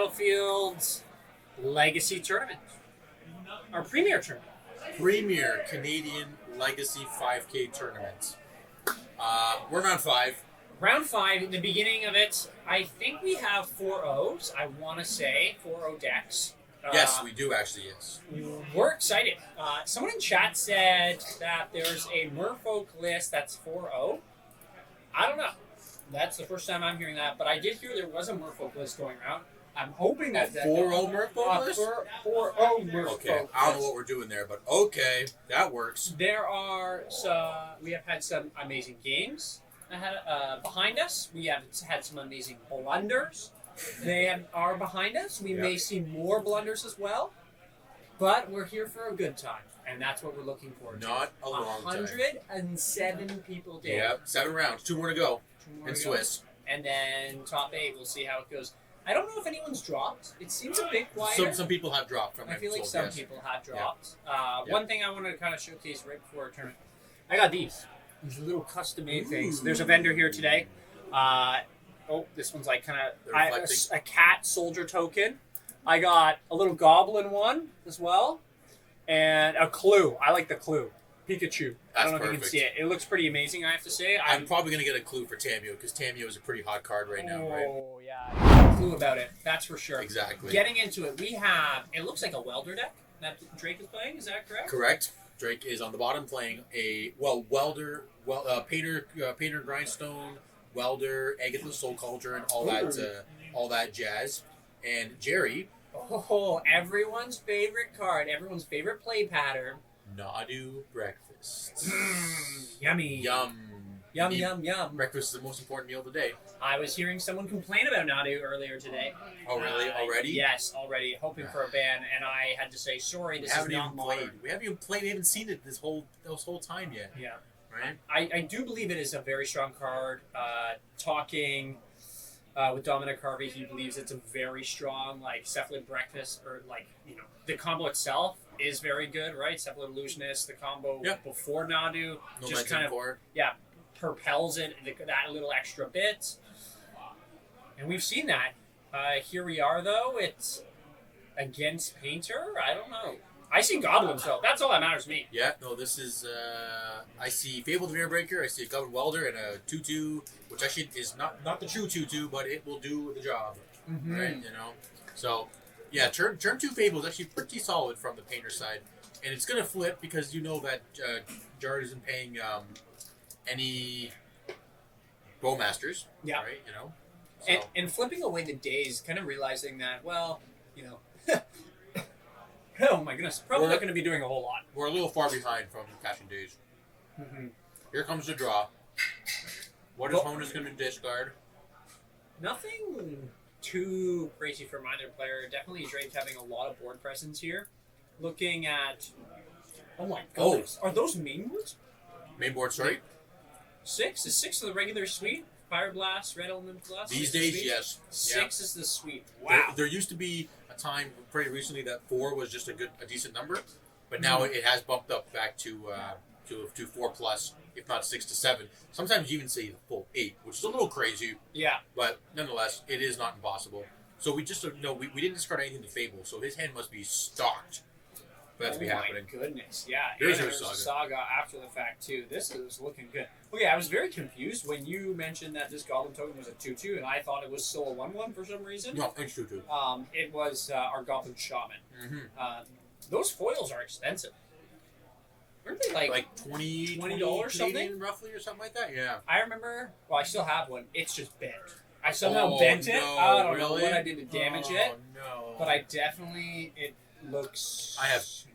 Battlefield's Legacy Tournament. Our premier tournament. Premier Canadian Legacy 5K Tournament. We're round 5. Round 5, in the beginning of it, I think we have 4 O's. I want to say 4 O decks. Yes, we do actually, yes. We're excited. Someone in chat said that there's a Merfolk list that's 4-0. I don't know. That's the first time I'm hearing that, but I did hear there was a Merfolk list going around. I'm hoping that 4-0 Merfolk list? 4-0 Merfolk. Okay, I don't know what we're doing there, but okay, that works. There are we have had some amazing games behind us. We have had some amazing blunders. They are behind us. We may see more blunders as well, but we're here for a good time, and that's what we're looking forward to. Not a long time. 107 people did. Yeah, 7 rounds. 2 more to go in to Swiss. And then top 8, we'll see how it goes. I don't know if anyone's dropped. It seems a bit quieter. Some people have dropped from I feel like some people have dropped. Yeah. One thing I wanted to kind of showcase right before our tournament, I got these little custom-made things. There's a vendor here today. This one's like kind of a cat soldier token. I got a little goblin one as well, and a clue. I like the clue. Pikachu. I don't know if you can see it. It looks pretty amazing, I have to say. I'm probably going to get a clue for Tamio, because Tamio is a pretty hot card right now, right? Oh, yeah. Clue about it. That's for sure. Exactly. Getting into it, we have, it looks like a welder deck that Drake is playing. Is that correct? Correct. Drake is on the bottom playing a, painter grindstone, welder, Agatha Soul Culture, and all that jazz. And Jerry. Oh, everyone's favorite card, everyone's favorite play pattern. Nadu breakfast. Yummy. Yum. Breakfast is the most important meal of the day. I was hearing someone complain about Nadu earlier today. Oh, really? Already? Yes, already. Hoping for a ban, and I had to say, sorry, this is not modern. We haven't even played. We haven't seen it this whole time yet. Yeah. Right? I do believe it is a very strong card. Talking with Dominic Harvey, he believes it's a very strong, Cephalid Breakfast, or, the combo itself is very good, right? Cephalid Illusionist, the combo before Nadu, just kind of, propels it, that little extra bit. And we've seen that. Here we are, though. It's against Painter. I don't know. I see goblins, though. That's all that matters to me. Yeah, no, this is... I see Fabled Mirror Breaker, I see a Goblin Welder, and a 2-2, which actually is not the true 2-2, but it will do the job. Mm-hmm. Right, So, yeah, turn 2 Fable is actually pretty solid from the Painter side. And it's going to flip because you know that Jared isn't paying any Bowmasters. Yeah. Right, So. And flipping away the days, kind of realizing that, oh my goodness, probably not going to be doing a whole lot. We're a little far behind from Cashing Days. Mm-hmm. Here comes the draw. What is Honus going to discard? Nothing too crazy from either player. Definitely Drake having a lot of board presence here. Looking at... Oh my goodness. Are those main boards? Main board, sorry. 6? Is 6 the regular suite? Fire Blast, Red Element Blast? These days, yes. 6 is the suite. Wow. There used to be a time pretty recently that 4 was just a decent number, but now it has bumped up back to 4 plus, if not 6 to 7. Sometimes you even see the full 8, which is a little crazy. Yeah. But nonetheless, it is not impossible. So we just we didn't discard anything to Fable, so his hand must be stocked for that to be happening. Oh my goodness, yeah. There's a saga after the fact too. This is looking good. Okay, I was very confused when you mentioned that this Goblin token was a 2-2, and I thought it was still a 1-1 for some reason. No, it's 2-2. It was our Goblin Shaman. Mm-hmm. Those foils are expensive. Aren't they like $20 something? Roughly, or something like that? Yeah. I remember, I still have one. It's just bent. I somehow bent it. I don't know what I did to damage it. No. But I definitely, it looks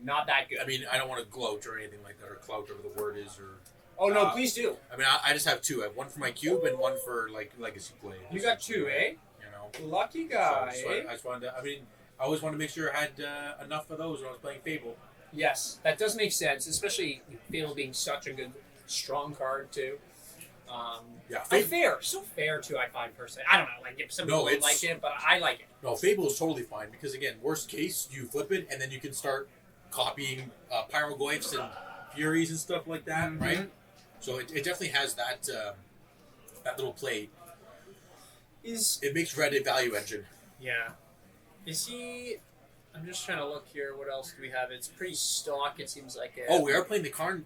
not that good. I mean, I don't want to gloat or anything like that, or clout, whatever the word is, or... Oh, no, please do. I mean, I just have 2. I have one for my cube and one for, Legacy play. You got 2, eh? Lucky guy. So I just wanted to... I mean, I always wanted to make sure I had enough of those when I was playing Fable. Yes, that does make sense, especially Fable being such a good, strong card, too. So fair, too, I find, personally. I don't know, some people don't like it, but I like it. No, Fable is totally fine, because, again, worst case, you flip it, and then you can start copying Pyroglyphs and Furies and stuff like that, mm-hmm. right? So it definitely has that little play. It makes Red a value engine. Yeah. Is he? I'm just trying to look here. What else do we have? It's pretty stock. It seems like. Oh, we are playing the Karn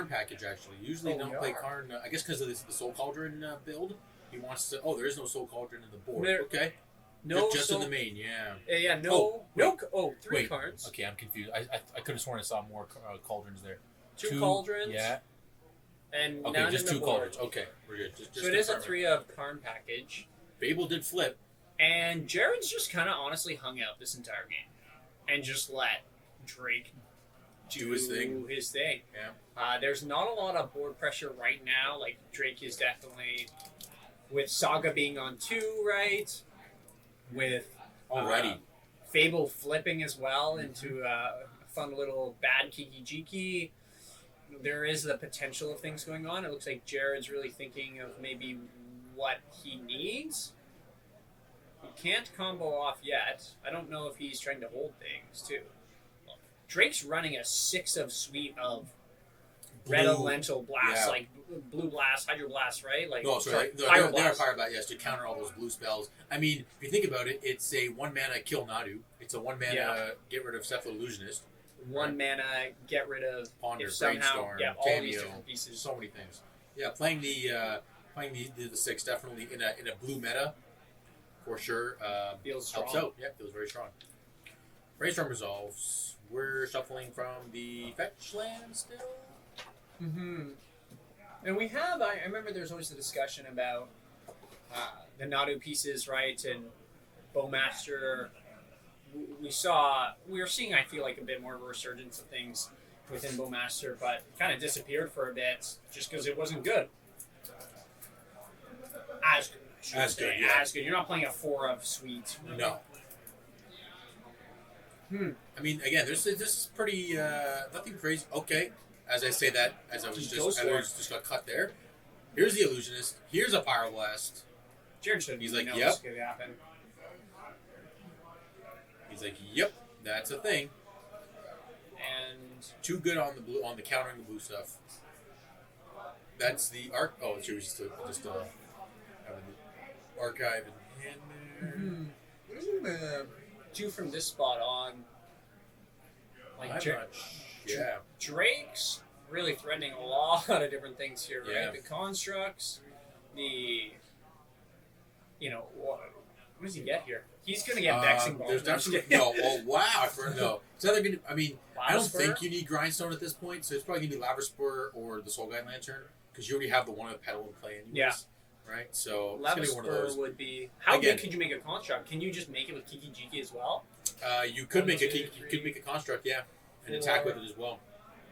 package actually. Usually Oh, don't we play are. Karn. I guess because of the Soul Cauldron build. He wants to. Oh, there is no Soul Cauldron in the board. There- Okay. no. Just so, in the main, yeah. yeah. No. Oh, no. wait. Three Wait. cards. Okay, I'm confused. I could have sworn I saw more cauldrons there. Two cauldrons. Yeah. And Okay, none just in the two board. cauldrons. Okay, we're good. Just So it is a confirming. 3 of Karn package. Fable did flip. And Jared's just kind of honestly hung out this entire game, and just let Drake Do his thing. Yeah. There's not a lot of board pressure right now. Like Drake is definitely, with Saga being on 2, right? With Alrighty. Fable flipping as well into a fun little bad Kiki-Jiki. There is the potential of things going on. It looks like Jared's really thinking of maybe what he needs. He can't combo off yet. I don't know if he's trying to hold things too. Drake's running a 6 of suite of red Blue- elemental blast, yeah. like blue blast, hydro blast, right? Like No, sorry. They're fire a blast. fire blast, yes, to counter all those blue spells. I mean, if you think about it, it's a 1 mana kill Nadu. It's a 1 mana Yeah. get rid of Cephalid Illusionist. 1 mana, get rid of Ponder, if somehow, Brainstorm, yeah, all these Cameo, different pieces. so many things. Yeah, playing the 6 definitely in a blue meta for sure Feels helps strong. out. Yeah, feels very strong. Brainstorm resolves. We're shuffling from the fetch land still. Mm-hmm. And we have, I remember there's always the discussion about the Nadu pieces, right? And Bowmaster. We were seeing, I feel like, a bit more of a resurgence of things within Bowmaster, but it kind of disappeared for a bit just because it wasn't good. As good. I should As say. good, yeah. As good. You're not playing a 4 of sweet. No. Hmm. I mean, again, this is pretty nothing crazy. Okay, as I say that, as I was Just goes just for it. just got cut there. Here's the Illusionist. Here's a Pyroblast. Jared should He's like, know yep. what's going to happen. He's like, yep, that's a thing. And Too good on the blue on the countering the blue stuff. That's the arc. Oh, it's just having the archive in hand there. what is the 2 from this spot on? Like I'm not. Yeah. Drake's really threatening a lot of different things here, right? Yeah. The constructs, what does he get here? He's gonna get vexing balls. There's No, I'm just definitely kidding. no. Oh wow! No. It's either gonna. I mean, I don't Lavaspur? think you need Grindstone at this point, so it's probably gonna be Lavaspur or the Soul Guide Lantern because you already have the one of the pedal in play anyways. Yeah. Right. So it's gonna be one of Lavaspur those. would be. How Again. big could you make a construct? Can you just make it with Kiki Jiki as well? You could 1, make 2, you could 3, make a construct, yeah, and attack 4. with it as well.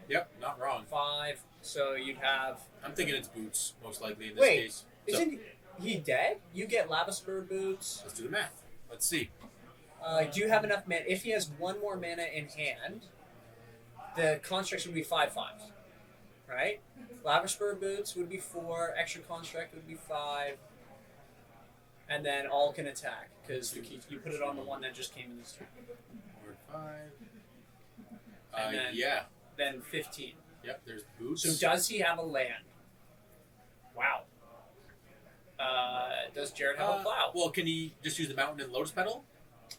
Yep, not wrong. 5. So you'd have. I'm thinking it's boots most likely in this Wait, case. So, Isn't he dead? You get Lavaspur boots. let's do the math. Let's see. Do you have enough mana? If he has 1 more mana in hand, the constructs would be 5/5, right? Lavaspur boots would be 4. Extra construct would be 5, and then all can attack because you put it on the one that just came in this turn. Word 5. And then- Yeah. Then 15. Yep. There's boots. So does he have a land? Wow. Does Jared have a plow? Well, can he just use the mountain and lotus pedal?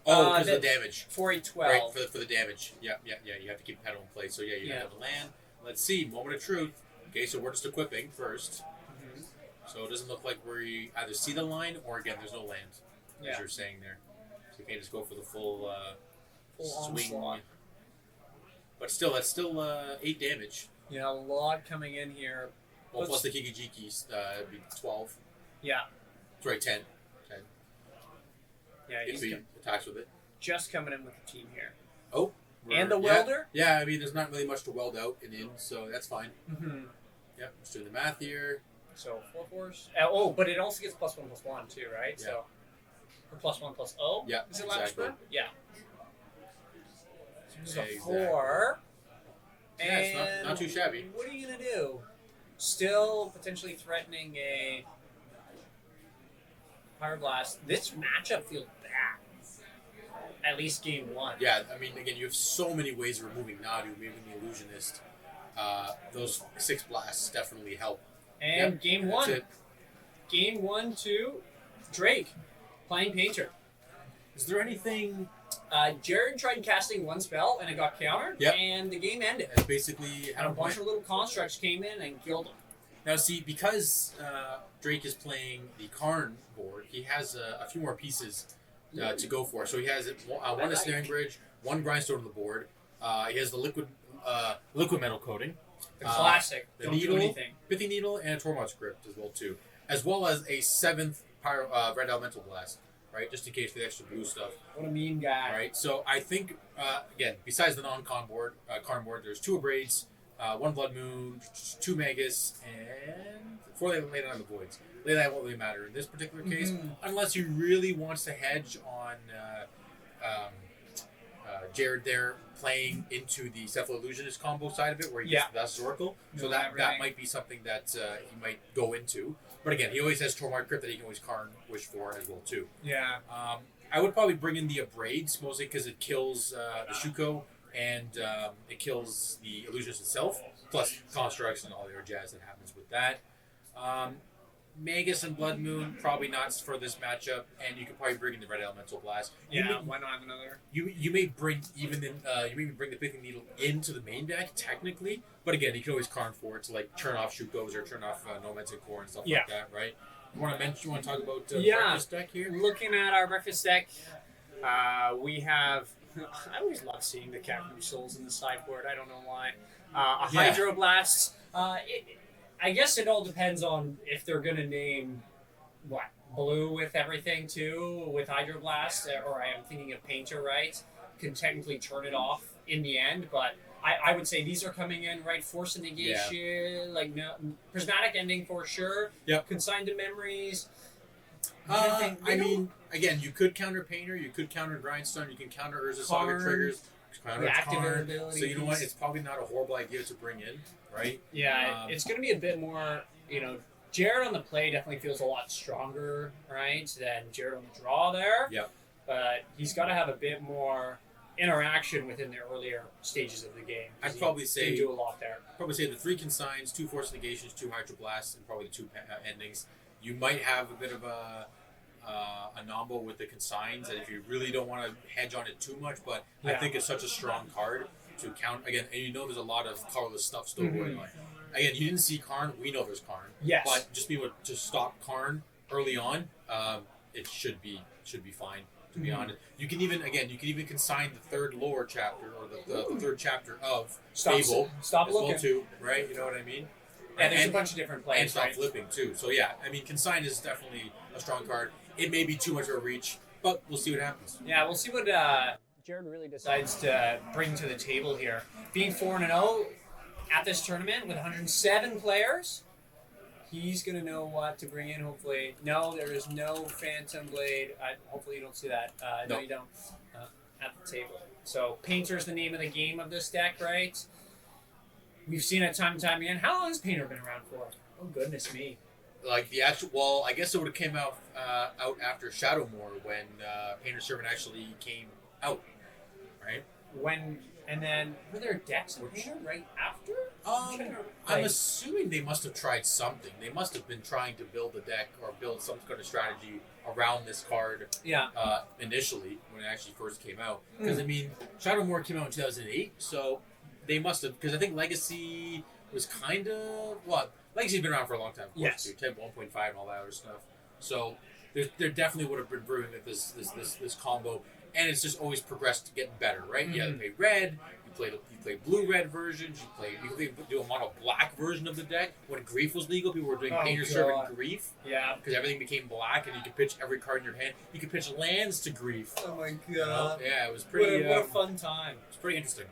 Oh, because of the damage. For a Right, 12. for the damage. Yeah. You have to keep pedal in place. So yeah, you Yeah. have to land. Let's see. Moment of truth. Okay, so we're just equipping first. Mhm. So it doesn't look like we either see the line or again there's no land. Yeah. As you're saying there. So you can't just go for the full Full swing. onslaught. But still, that's still 8 damage. Yeah, a lot coming in here. Well, Let's- plus the Kikijikis, it'd be 12. Yeah. Sorry, 10. 10. Yeah, If he's he attacks with it. just coming in with the team here. Oh. And the yeah. welder? Yeah, I mean, there's not really much to weld out and in, so that's fine. Mm-hmm. Yep, just doing the math here. So 4 force. But it also gets +1/+1 too, right? Yeah. So or +1/+0. Yeah, Is it exactly. Lavaspur? Yeah. So Yeah, exactly. 4. Yeah, it's not too shabby. What are you gonna do? Still potentially threatening a Pyroblast. This matchup feels bad. At least game 1. Yeah, I mean, again, you have so many ways of removing Nadu, moving the Illusionist. Those 6 blasts definitely help. And Yep, game that's 1. it. Game 1 to Drake playing Painter. Is there anything Jared tried casting one spell and it got countered, Yep. and the game ended. That's basically And how a it bunch went. of little constructs came in and killed him. Now, see, because Drake is playing the Karn board, he has a few more pieces to go for. So he has one Ensnaring Bridge, one Grindstone on the board. He has the liquid metal coating, The classic. the Don't needle, do anything. Pithy Needle, and a Tormod Script as well too, as well as a 7th Red Elemental Blast, right? Just in case for the extra blue stuff. What a mean guy. Right. So I think again, besides the non-con board, Karn board, there's 2 Abrades, 1 Blood Moon, 2 Magus, and 4 Ley on the Voids. Ley won't really matter in this particular case, unless he really wants to hedge on Jared there playing into the Cephalo Illusionist combo side of it, where he gets that's his Oracle. So that might be something that he might go into. But again, he always has Tormod Crypt that he can always Karn wish for as well too. Yeah. I would probably bring in the Abrades, mostly because it kills the Shuko and it kills the Illusionist itself, plus constructs and all the other jazz that happens with that. Magus and Blood Moon, probably not for this matchup, and you could probably bring in the Red Elemental Blast. Why not have another? You may bring bring the Pithing Needle into the main deck technically, but again, you can always Karn for it to like turn off Shukos or turn off Nomads and Core and stuff like that, right? You want to talk about breakfast deck here? Looking at our breakfast deck, we have. I always love seeing the Cavern Souls in the sideboard. I don't know why. A Hydroblast. I guess it all depends on if they're going to name blue with everything too, with Hydroblast, or I am thinking of Painter, right? Can technically turn it off in the end, but I would say these are coming in, right? Force of Negation, Prismatic Ending for sure. Yep. Consigned to Memories. I mean, again, you could counter Painter, you could counter Grindstone, you can counter Urza Saga triggers, counter Karn. So you know what? It's probably not a horrible idea to bring in, right? Yeah, it's going to be a bit more, Jared on the play definitely feels a lot stronger, right, than Jared on the draw there. Yep. But he's got to have a bit more interaction within the earlier stages of the game. I'd probably say he do a lot there. Probably say the 3 Consigns, 2 Force Negations, 2 Hydroblasts, and probably the 2 endings. You might have a bit of a nombo with the Consigns, and if you really don't want to hedge on it too much, but I think it's such a strong card to count again. And there's a lot of colorless stuff still going on. Again, you didn't see Karn. We know there's Karn. Yes. But just be able to stop Karn early on, it should be fine. To be honest, you can even consign the 3rd lore chapter or the 3rd chapter of Fable. Stop as looking. well too, right? You know what I mean? Yeah, there's a bunch of different plays, and stop right? flipping too. So yeah, I mean, consign is definitely a strong card. It may be too much of a reach, but we'll see what happens. Yeah, we'll see what Jared really decides to bring to the table here. Being 4-0 at this tournament with 107 players, he's going to know what to bring in, hopefully. No, there is no Phantom Blade. Hopefully you don't see that. No, you don't. At the table. So, Painter's the name of the game of this deck, right? We've seen it time and time again. How long has Painter been around for? Oh, goodness me. Like the actual, well, I guess it would have came out after Shadowmoor when Painter Servant actually came out, right? And then were there decks of Painter right after? I'm assuming they must have tried something. They must have been trying to build a deck or build some kind of strategy around this card. Yeah. Initially, when it actually first came out, because I mean, Shadowmoor came out in 2008, so they must have. Because I think Legacy was kind of Legacy's been around for a long time. Of course, too. Type 1.5 and all that other stuff. So there definitely would have been brewing this combo, and it's just always progressed to getting better, right? You either play red, you play blue-red versions, you could do a mono-black version of the deck. When Grief was legal, people were doing Painter Servant Grief. Yeah. Because everything became black, and you could pitch every card in your hand. You could pitch lands to Grief. Oh my god. Yeah, it was pretty. What a fun time. It's pretty interesting.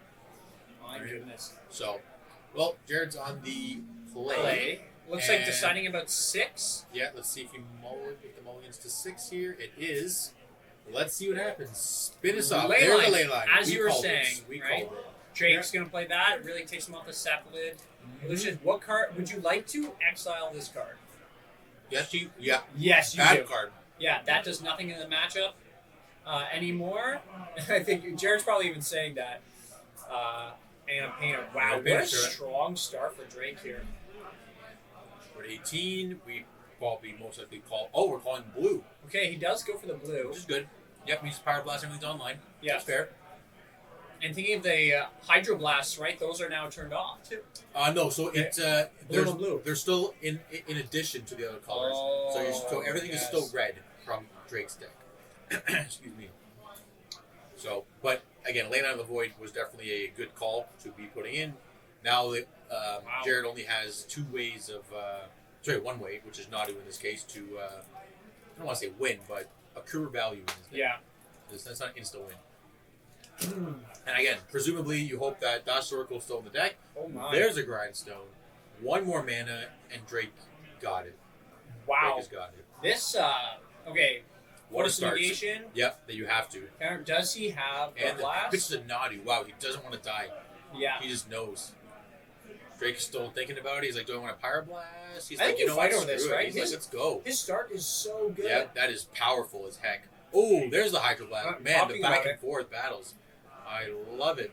My goodness. So, well, Jared's on the play. Looks like deciding about 6. Yeah, let's see if you get the mulligans to 6 here. It is. Let's see what happens. Spin us off. There's the ley line. As you were saying, we right? called it. Drake's going to play that. It really takes him off the Cephalid. Lucius, what card would you like to exile this card? Yes, you. Yeah. Yes, you Bad do. card. Yeah, that does nothing in the matchup anymore. I think Jared's probably even saying that. And a Painter. Wow, what a strong start for Drake here. We're at 18. We probably most likely call. Oh, we're calling blue. Okay, he does go for the blue. Which is good. Yep, we just Power Blast, everything's online. Yeah. That's fair. And thinking of the Hydroblasts, right? Those are now turned off too. No, so it's Blue and blue. they're still in addition to the other colors. So everything is still red from Drake's deck. Excuse me. So, but again, Lane Out of the Void was definitely a good call to be putting in. Now that Jared only has one way, which is Nadu in this case, to I don't want to say win, but accrue value in this deck. Yeah. That's not insta win. And again, presumably you hope that Dash Oracle's still in the deck. Oh my. There's a Grindstone, one more mana, and Drake got it. Wow. Drake has got it. This okay. What a Force start. negation. Yep, that you have to. Does he have And the the blast? pitch to Nadu. Wow, he doesn't want to die. Yeah. He just knows. Drake is still thinking about it. He's like, do I want to Pyroblast? He's I like, think you you know fight what? over this, Screw it. right? He's like, let's go. His start is so good. Yeah, that is powerful as heck. Oh, there's the Hydroblast. Man, the talking back about and forth battles. I love it.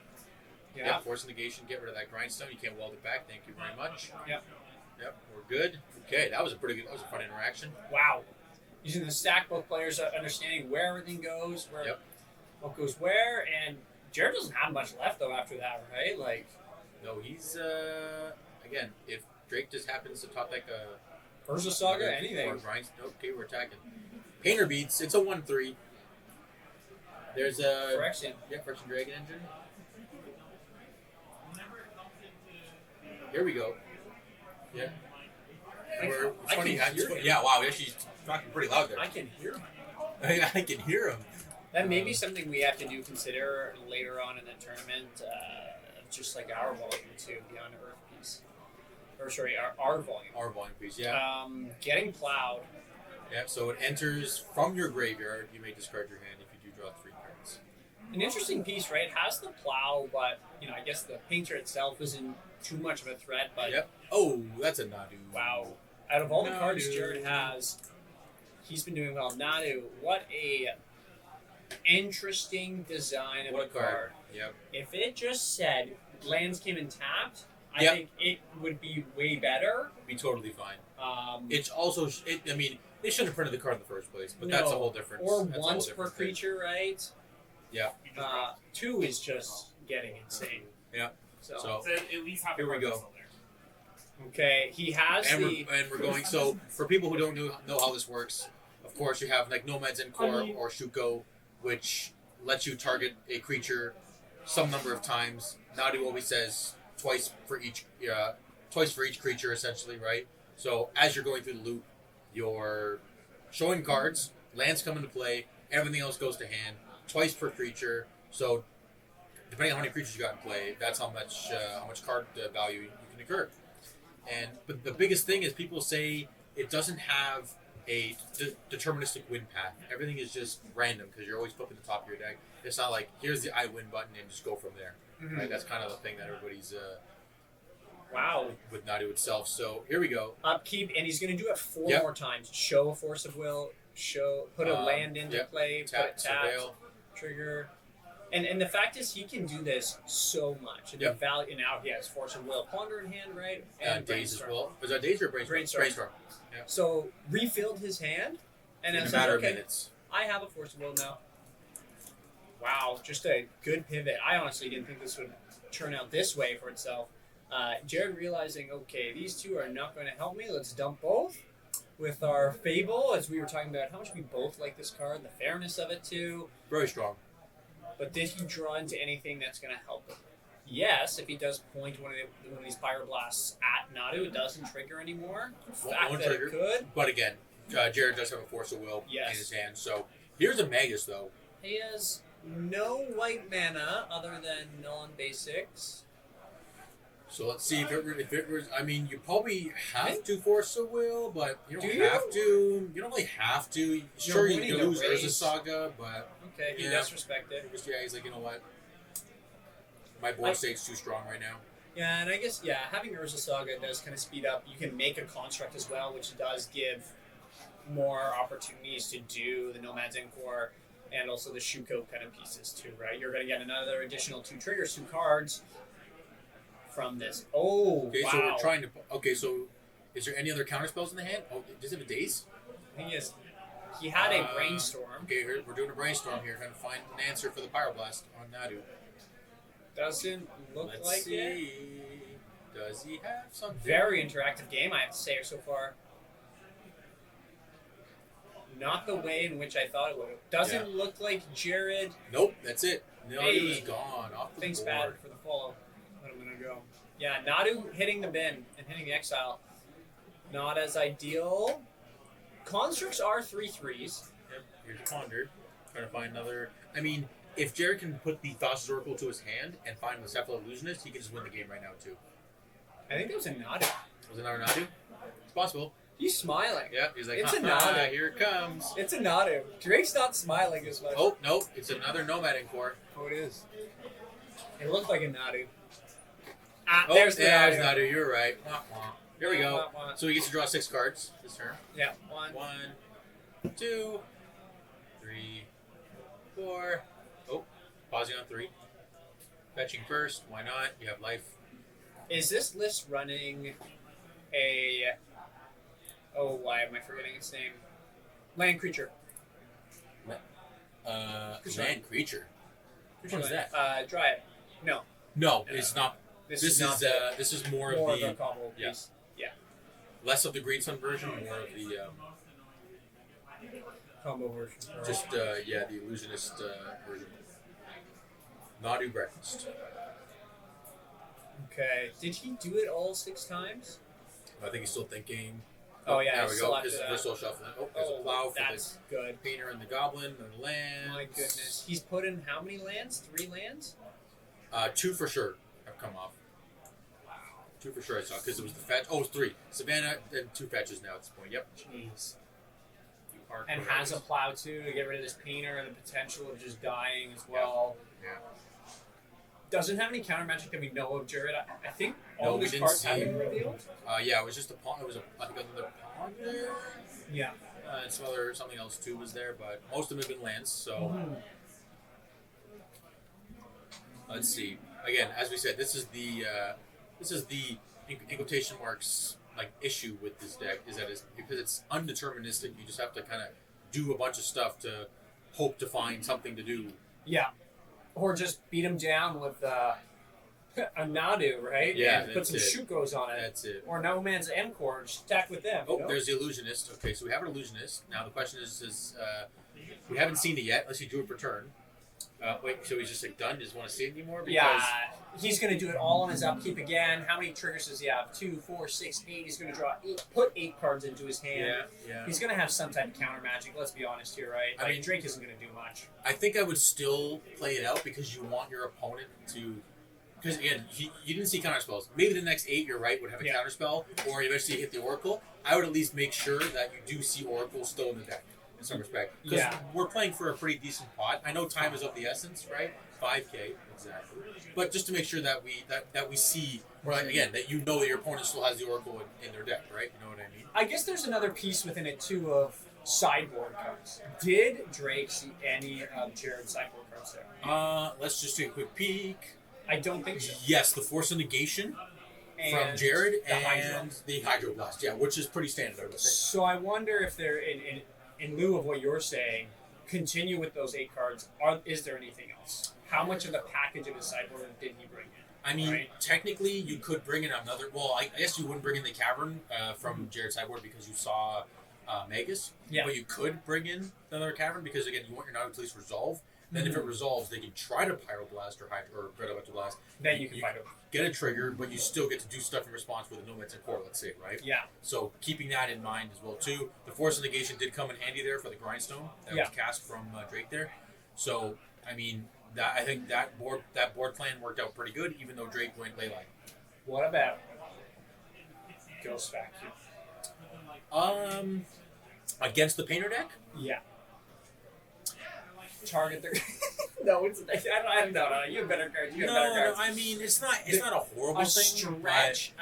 Yeah. Yep, force negation, get rid of that grindstone. You can't weld it back. Thank you very much. Yep. Yep, we're good. Okay, that was a fun interaction. Wow. Using the stack, both players understanding where everything goes, what goes where, and Jared doesn't have much left though after that, right? Like, No, he's again, if Drake just happens to top deck a Urza Saga, or anything. okay, we're attacking. Painter beats. It's a 1/3. There's a Correction. Correction Dragon Engine. Here we go. Yeah. It's funny. Yeah, wow. She's talking pretty loud there. I can hear him. I can hear him. That may be something we have to consider later on in the tournament, just like our volume too, the on Earth piece. Or sorry, our volume. Our volume piece, yeah. Getting plowed. Yeah, so it enters from your graveyard. You may discard your hand if you do draw 3 cards. An interesting piece, right? It has the plow, but I guess the painter itself isn't too much of a threat. But Yep. Oh, that's a Nadu. wow, out of all the cards Nadu. Jared has, he's been doing well. Nadu, what a interesting design of What a a card. card. Yep. If it just said lands came in tapped, I Yep. think it would be way better. Be totally fine. It's It's also, I mean, they shouldn't have printed the card in the first place, but that's a whole different. Or that's a whole once per different thing. creature, right? Yeah. 2 is just getting insane. Yeah. So, So at least have here we go. still there. okay, he has and the. we're going. So for people who don't know how this works, of course you have like Nomad's Encore or Shuko, which lets you target a creature some number of times. Nadu always says twice for each creature, essentially, right? So as you're going through the loop, you're showing cards, lands come into play, everything else goes to hand, twice per creature. So depending on how many creatures you got in play, that's how much card value you can incur. But the biggest thing is people say it doesn't have a deterministic win path. Everything is just random because you're always flipping the top of your deck. It's not like here's the I win button and just go from there. Mhm. Right? That's kind of the thing that everybody's Wow. with Nadu itself. So here we go. Upkeep, and he's going to do it 4 Yep. more times. Show a force of will, put a land into yep. play, Tap, put it tapped, surveil. trigger. And the fact is, he can do this so much. And Yep. the value, and now he has force of will, ponder in hand, right? And Days as Brainstorm. well. Was that Days or Brainstorm? Brainstorm. So refilled his hand, and In then a says, matter of okay, minutes. I have a force of will now. Wow, just a good pivot. I honestly didn't think this would turn out this way for itself. Jared realizing, okay, these two are not going to help me. Let's dump both with our Fable, as we were talking about how much we both like this card, the fairness of it too. Very strong. But did he draw into anything that's going to help him? Yes, if he does point one of these Pyroblasts at Nadu, it doesn't trigger anymore. The fact Won't that trigger. it could. But again, Jared does have a Force of Will Yes. in his hand. So here's a Magus, though. He has no white mana other than null and basics. So let's see if it was. I mean, you probably have to Force of Will, but you don't Do you? have to. You don't really have to. Sure, you winning can the lose race. Urza Saga, but Okay, he Yeah. does respect it. yeah, he's like, you know what? My board state's too strong right now. Yeah, and I guess, having Urza Saga does kind of speed up. You can make a construct as well, which does give more opportunities to do the Nomad's Encore and also the Shuko kind of pieces too, right? You're going to get another additional 2 triggers, 2 cards from this. Oh, Okay, wow. so we're trying to. Okay, so is there any other counter spells in the hand? Oh, does it have a Daze? I think He had a brainstorm. Okay, we're doing a brainstorm here. Trying to find an answer for the Pyroblast on Nadu. Doesn't look Let's like see. it. Does he have something? Very interactive game, I have to say, so far. Not the way in which I thought it would. Doesn't look like Jared Nope, that's it. Nadu Hey. is gone off the thinks board. bad for the follow. But I'm gonna go. Yeah, Nadu hitting the bin and hitting the exile. Not as ideal. Constructs are 3/3s. Yep, here's Ponder. Trying to find another. I mean, if Jared can put the Thassa's Oracle to his hand and find the Cephalid Illusionist, he can just win the game right now, too. I think that was a Nadu. Was it another Nadu? It's possible. He's smiling. Yeah, he's like, It's a "Ha-ha, Nadu. here it comes. It's a Nadu. Drake's not smiling as much. Oh, no, it's another Nomad Encore. Oh, it is. It looked like a Nadu. Ah, Oh, there's the there's Nadu. Nadu. You're right. Wah, wah. Here we go. Wah, wah. So he gets to draw 6 cards this turn. Yeah, one. 1, 2, 3, 4. Oh, pausing on 3. Fetching first. Why not? You have life. Is this list running a... Oh, why am I forgetting its name? Land creature. Land creature. Which one's that? Dryad. No. No, it's not. This This not is the- this is more more of the combo yeah. piece. Yeah. less of the Green Sun version, more of the Combo version. just yeah, the Illusionist version. Nadu Breakfast. Okay. Did he do it all 6 times? I think he's still thinking. Oh, yeah, there he's we still go. after This that. we're still shuffling. Oh, there's a plow for that's good. the Painter and the Goblin and the land. My goodness. He's put in how many lands? 3 lands? 2 for sure have come off. 2 for sure I saw because it was the fetch. Oh, it's 3. Savannah and 2 fetches now at this point. Yep. Jeez. You are And correct. has a plow too to get rid of this painter and the potential of just dying as well. Yeah. Doesn't have any counter magic that we know of, Jared. I think No, all of we his didn't cards have see. been revealed. Yeah, it was just a pawn. It was I think another pawn there. Yeah. And something else too was there, but most of them have been lands. So Mm-hmm. let's see. Again, as we said, this is the in quotation marks like issue with this deck is that because it's undeterministic. You just have to kind of do a bunch of stuff to hope to find something to do. Yeah. Or just beat him down with a Nadu, right? Yeah, And put that's some it. Shukos on it. That's it. Or No Man's Encore, just attack with them. Oh, you know? there's the Illusionist. Okay, so we have an Illusionist. Now the question is we haven't seen it yet unless you do it for turn. Wait, so he's just like done? Doesn't want to see it anymore? Because Yeah, he's going to do it all on his upkeep again. How many triggers does he have? 2, 4, 6, 8. He's going to draw 8, put 8 cards into his hand. Yeah. He's going to have some type of counter magic. Let's be honest here, right? I mean, Drake isn't going to do much. I think I would still play it out because you want your opponent to. Because again, you didn't see counter spells. Maybe the next 8, you're right, would have a Yeah. counter spell, or eventually you hit the Oracle. I would at least make sure that you do see Oracle still in the deck in some respect. Because Yeah. we're playing for a pretty decent pot. I know time is of the essence, right? 5K exactly. But just to make sure that we see, right, again, that you know that your opponent still has the Oracle in their deck, right? You know what I mean? I guess there's another piece within it, too, of sideboard cards. Did Drake see any of Jared's sideboard cards there? Let's just take a quick peek. I don't think so. Yes, the Force of Negation from And Jared the and the Hydroblast, yeah, which is pretty standard, I would say. So I wonder if they're, in lieu of what you're saying, continue with those 8 cards. Is there anything else? How much of the package of his sideboard did he bring in? I mean, Right. technically, you could bring in another. Well, I guess you wouldn't bring in the Cavern from Jared's sideboard because you saw Magus. Yeah. But you could bring in another Cavern because, again, you want your Nautilus to at least resolve. Then if it resolves, they can try to Pyroblast or Blast. Then you can fight over. Get a trigger, but you still get to do stuff in response with a Nomads and Core, let's say, right? Yeah. So keeping that in mind as well too. The Force of Negation did come in handy there for the Grindstone that Yeah. was cast from Drake there. So I mean, I think that board plan worked out pretty good, even though Drake went Leyline. What about Ghost Vacuum? Against the Painter deck. Yeah. Target their. No, it's. I don't know. No, you have better cards. You have better No, cards. I mean it's not a horrible A thing.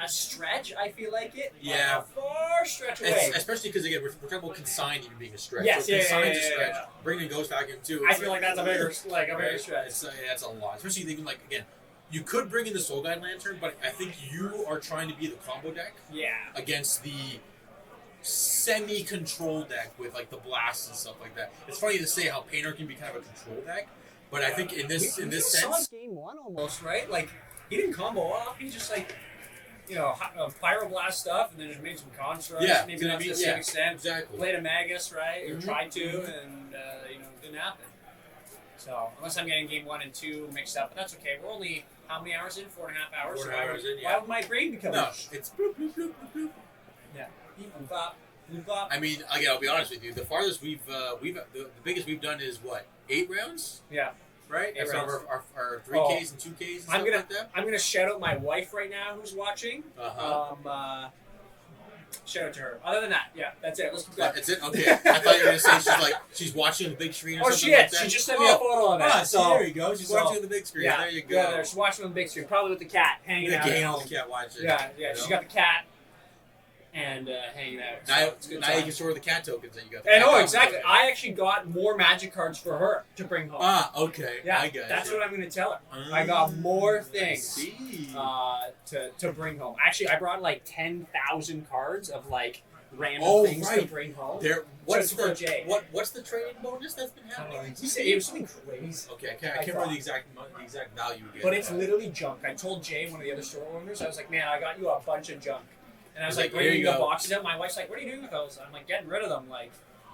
stretch. I feel like it. Yeah. A far stretch but away. especially because again we're talking about consigned even being a stretch. Yes, so yeah, consigned yeah, a stretch. yeah. Bringing Ghost Vacuum too. I it's feel like that's a bigger right? stretch. That's a lot, especially even like again. You could bring in the Soul Guide Lantern, but I think you are trying to be the combo deck Yeah. against semi-control deck with like the blasts and stuff like that. It's funny to say how Painter can be kind of a control deck, but I think in this saw sense, game one almost, right? Like he didn't combo off. He just like pyroblast stuff, and then just made some constructs. Yeah, maybe not to the same extent. exactly. Played a Magus, right? Or Mhm. tried to, and didn't happen. So unless I'm getting game 1 and 2 mixed up, but that's okay. We're only how many hours in? 4.5 hours. 4.5 hours in, yeah. Why would my brain become? No, it's bloop, bloop, bloop, bloop, bloop. Yeah. Boop, bop, boop, bop. I mean, again, I'll be honest with you. The farthest the biggest we've done is what, 8 rounds, Yeah. right? 8 That's rounds. our 3Ks and 2Ks and stuff I'm gonna- like that. I'm gonna shout out my wife right now who's watching. Shout out to her. Other than that, yeah, that's it. Let's keep going. That's it. Okay, I thought you were gonna say she's watching on the big screen or Oh, something she like is. that. She just sent me a photo of that. So there you go. She's so- watching on the big screen. Yeah, There you go. yeah, there. She's watching on the big screen, probably with the cat hanging The out. game on the cat watching. Yeah, you she's know? got the cat and hanging out. So Now, it's a good now you time. can store the cat tokens that you got. I know exactly. I actually got more magic cards for her to bring home. Okay. yeah, I got that's you. what I'm going to tell her. I got more I things. see. To bring home. Actually, I brought like 10,000 cards of like random Oh, things to right. bring home. What's for the Jay. what's the trading bonus that's been happening? He said it was something crazy. Okay, I can't remember the exact value again. But it's literally junk. I told Jay, one of the other store owners, I was like, man, I got you a bunch of junk. And I was like, Here where are you you the go. boxes out? My wife's like, what are you doing with those? I'm like, getting rid of them. Like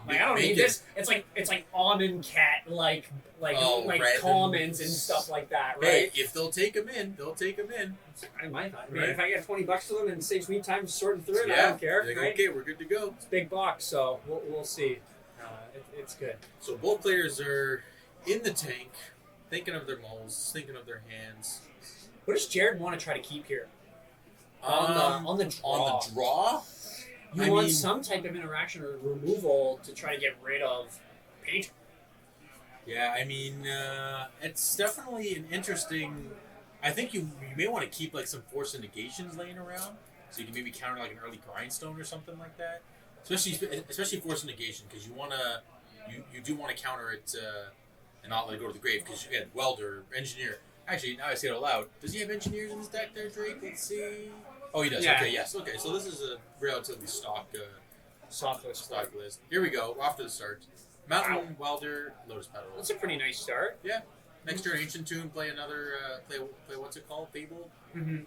I don't Make need it. this. It's like almond cat, like random- commons and stuff like that, right? Hey, if they'll take them in, they'll take them in. I might not. Right. If I get $20 for them and it saves me time sorting through it, I Yeah, don't care. like, Right? okay, we're good to go. It's a big box, so we'll see. It's good. So both players are in the tank, thinking of their moles, thinking of their hands. What does Jared want to try to keep here? On the draw. On the draw? You I want mean- some type of interaction or removal to try to get rid of Painter. Yeah, I mean, it's definitely an interesting. I think you may want to keep like some force negations laying around, so you can maybe counter like an early grindstone or something like that. Especially force negation, because you do want to counter it and not let it go to the grave, because you had welder, engineer. Actually, now I say it out loud. Does he have engineers in his deck there, Drake? Let's see. Oh, he does. Yeah. Okay, yes. Okay, so this is a relatively stock Soft list. list. Here we go. Off to the start. Mountain, welder, lotus petal. That's a pretty nice start. Next turn, Ancient Tune, play another, play what's it called? Fable? Mm-hmm.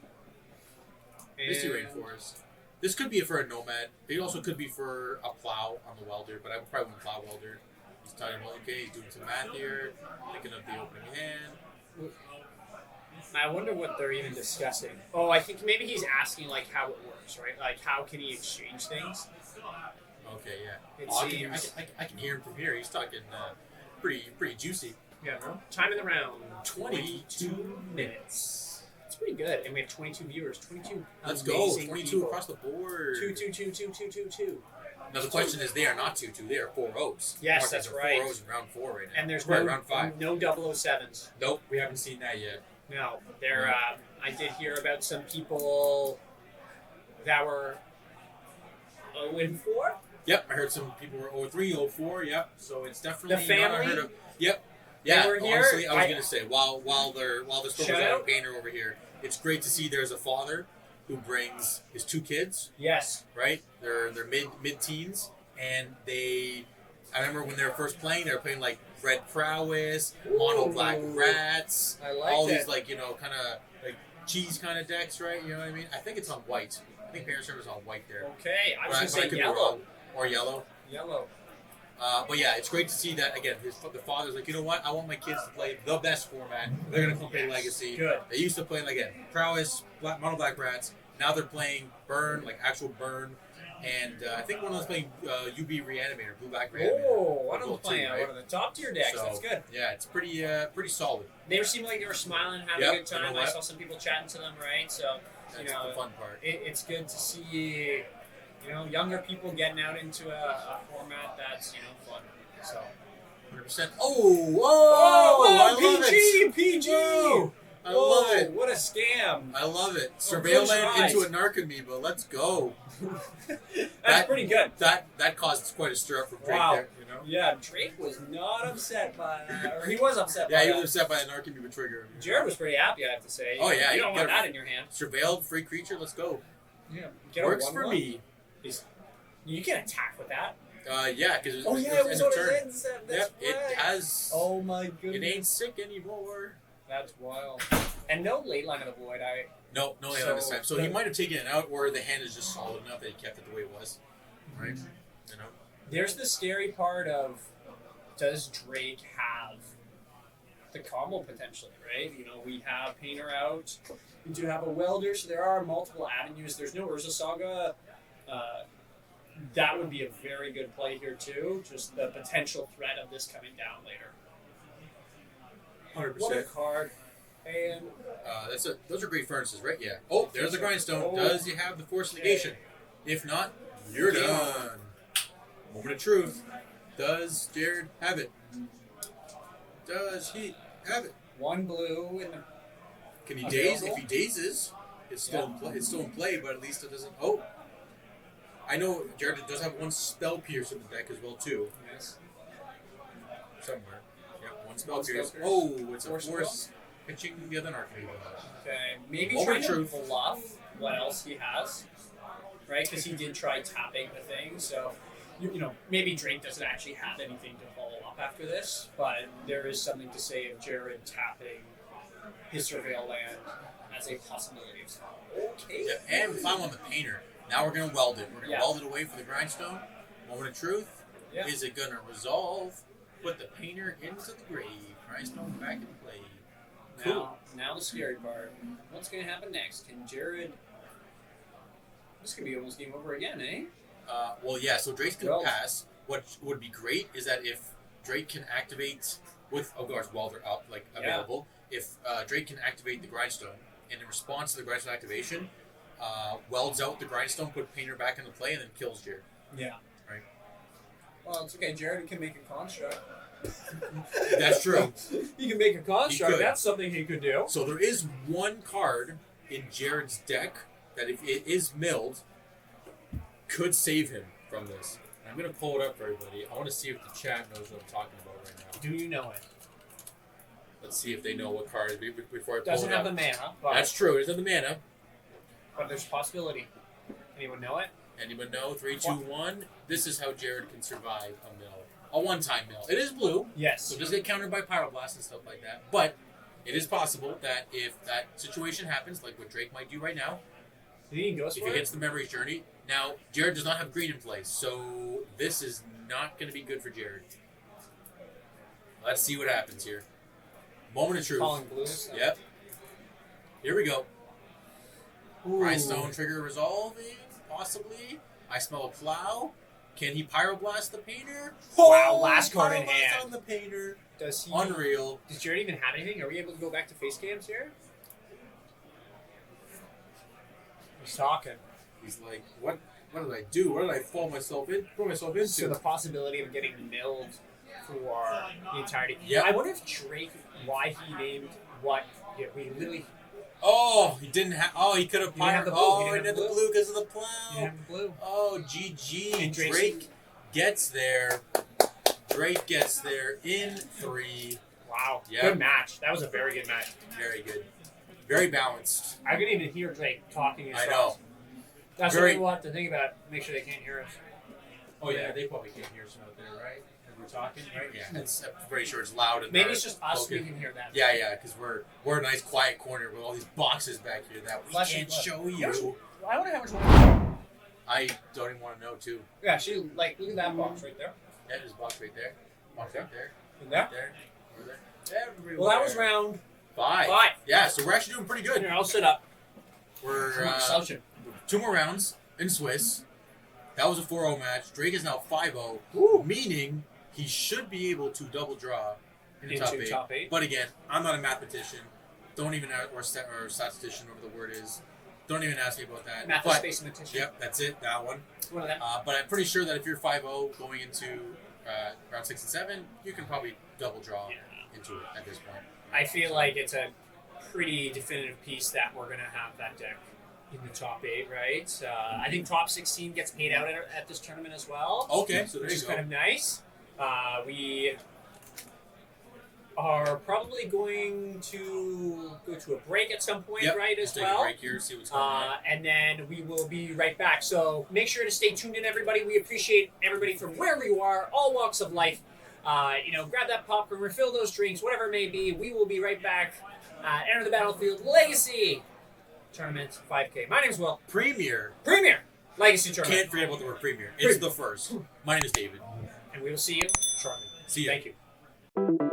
Misty Rainforest. This could be for a Nomad. It also could be for a Plow on the Welder, but I would probably want Plow Welder. He's talking about, okay, he's doing some math here, thinking of the opening hand. I wonder what they're even discussing. Oh, I think maybe he's asking like how it works, right? Like how can he exchange things? Okay, yeah. It Oh, seems. I can hear him from here. He's talking pretty juicy. Yeah. Time in the round. 22 minutes. It's pretty good, and we have 22 viewers. 22. Let's go. amazing 22 people. across the board. 2, 2, 2, 2, 2, 2, 2. Now the question is, they are not 2-2. They are 4 O's. Yes, Marcus that's are right. 4 O's in round 4 right now. And there's Right, no round 5. no 007s. Nope, we haven't seen that yet. No, there. I did hear about some people that were 0-4. Yep, I heard some people were 0-3, 0-4. Yep, so it's definitely The not family? unheard of. Yep. Yeah, were here? honestly, I was I- gonna say while they're still Shout presenting out. Painter over here, it's great to see there's a father who brings his 2 kids. Yes. Right, they're mid teens, and I remember when they were first playing, they were playing like Red Prowess, Mono Black Ooh. Rats, I like all that. these like kind of like cheese kind of decks, right? You know what I mean? I think it's on white. I think Painter Server's on white there. Okay, I was But gonna but say could be yellow. wrong. Or yellow. Yellow. But yeah, it's great to see that again. The father's like, you know what? I want my kids to play the best format. They're gonna come play Legacy. Good. They used to play again Prowess, Mono Black Rats. Now they're playing Burn, like actual Burn, and I think one of them's playing UB Reanimator, Blue Black Reanimator. Oh, one of Cool them playing too, right? one of the top tier decks. So, That's good. Yeah, it's pretty solid. They seemed like they were smiling, having Yep, a good you know time. I what? saw some people chatting to them, right? So That's know, the fun part. it's good to see, younger people getting out into a format that's fun. So. 100%. Oh, whoa! I love PG, it. PG. Whoa, I love it. What a scam! I love it. Oh, Surveil close land your into eyes. a Narcomoeba. Let's go. That's pretty good. That caused quite a stir up from Drake Wow. there. You know. Yeah, Drake was not upset by, or he was upset Yeah, by he that. was upset by the Narcomoeba trigger. Jared was pretty happy, I have to say. Oh, yeah, you you don't get want a- that in your hand. Surveilled free creature. Let's go. Yeah, Works for me. You can attack with that. Yeah, because Oh yeah, it was on his turn. ends. That's Yep, it right. has. Oh my goodness. It ain't sick anymore. That's wild. And no late line of the void. No lay So- on this time. So he might have taken it out, or the hand is just solid enough that he kept it the way it was. Right? You know. There's the scary part of, does Drake have the combo potentially, right? You know, we have Painter out. We do have a Welder, so there are multiple avenues. There's no Urza Saga. That would be a very good play here too. Just the potential threat of this coming down later. 100%. What a card. And Those are great furnaces, right? Yeah. Oh, there's the grindstone. Oh. Does he have the force negation? If not, you're Game done. Moment of truth. Does Jared have it? Does he have it? one blue in the Can he Available? daze? If he dazes, it's still in play. It's still in play, but at least it doesn't. Oh, I know Jared does have one spell pierce in the deck as well too, yes. somewhere. Yep, one spell One spell pierce. pierce. Oh, it's a Force force pitching the other arcade. Okay, maybe Moment try of to truth. bluff what else he has, right? Because he did try tapping the thing, so you know maybe Drake doesn't actually have anything to follow up after this, but there is something to say of Jared tapping his surveil land as a possibility. So, okay. Yep, and if I'm on the painter, now we're gonna weld it. We're gonna Yeah. weld it away for the grindstone. Moment of truth. Yeah. Is it gonna resolve? Put the painter into the grave. Grindstone back in play. Now the scary part. What's going to happen next? Can Jared? This could be almost game over again, eh? Well, yeah. So Drake's gonna Well- pass. What would be great is that if Drake can activate with course Welder up like Yeah. available. If Drake can activate the grindstone, and in response to the grindstone activation, welds out the grindstone, put painter back into play, and then kills Jared. Yeah. Right. Well, it's okay. Jared can make a construct. That's true. He can make a construct. He could. That's something he could do. So there is one card in Jared's deck that, if it is milled, could save him from this. I'm gonna pull it up for everybody. I want to see if the chat knows what I'm talking about right now. Do you know it? Let's see if they know what card before I pull Doesn't it have up. the mana, but, That's true. It doesn't have the mana. but there's a possibility. Anyone know it? Anyone know? 3, 2, 1. This is how Jared can survive a mill. A one-time mill. It is blue, Yes. so it does get countered by Pyroblast and stuff like that. But it is possible that if that situation happens, like what Drake might do right now, Did he go if for he it? hits the Memory's Journey. Now, Jared does not have green in place, so this is not going to be good for Jared. Let's see what happens here. Moment of truth. Calling blues. Yep. Here we go. Ooh. Grindstone trigger resolving, possibly. I smell a plow. Can he pyroblast the painter? Wow, last card in Pyroblast hand. on the painter. Does he? Unreal. Does Jared even have anything? Are we able to go back to face cams here? He's talking. He's like, what? What did I do? What did I throw myself into? So the possibility of getting milled for the entirety. Yeah. I wonder if Drake, why he named what? Yeah, we literally Oh, he didn't have. Oh, he could have He didn't have pyro. the blue. He Oh, didn't he have did the the blue. blue because of the plow. didn't have the blue. Oh, GG. And Drake gets there. Drake gets there in 3. Wow. Yeah. Good match. That was a very good match. Very good. Very balanced. I couldn't even hear Drake talking as I well. know. That's Very- what we want to think about. Make sure they can't hear us. Oh yeah, they probably can't hear us out there, right? If we're talking, right? Yeah, I'm pretty sure it's loud. In Maybe there. it's just us. Okay. We can hear them. Yeah, because we're a nice quiet corner with all these boxes back here that we Flash can't and look. show Yours- you. I wonder how much money. I don't even want to know too. Yeah, she like look at that box right there. Yeah, there's a box right there. Box right there. In there. Right there. Over there. Everywhere. Well, that was round 5. 5. Yeah, so we're actually doing pretty good. Here, I'll sit up. We're Assumption. 2 more rounds in Swiss. That was a 4-0 match. Drake is now 5-0, Woo. meaning he should be able to double draw in the Into top 8. But again, I'm not a mathematician. Don't even or statistician, whatever the word is. Don't even ask me about that. Math But- space mathematician. Yep, that's it. That one. One of them. But I'm pretty sure that if you're 5-0 going into round 6 and 7, you can probably double draw Yeah. into it at this point. I feel like it's a pretty definitive piece that we're gonna have that deck in the top 8, right? I think top 16 gets paid out at this tournament as well. Okay, so there Which you is go. kind of nice. We are probably going to go to a break at some point, Yep. right, Let's as take well. a break here, see what's going on. And then we will be right back. So make sure to stay tuned in, everybody. We appreciate everybody from wherever you are, all walks of life. Grab that popcorn, refill those drinks, whatever it may be. We will be right back. Enter the Battlefield Legacy Tournament 5K. My name's Will. Premier. Premier Legacy Tournament. Can't forget about the word premier. It's the first. My name is David. And we will see you shortly. See you. Thank you.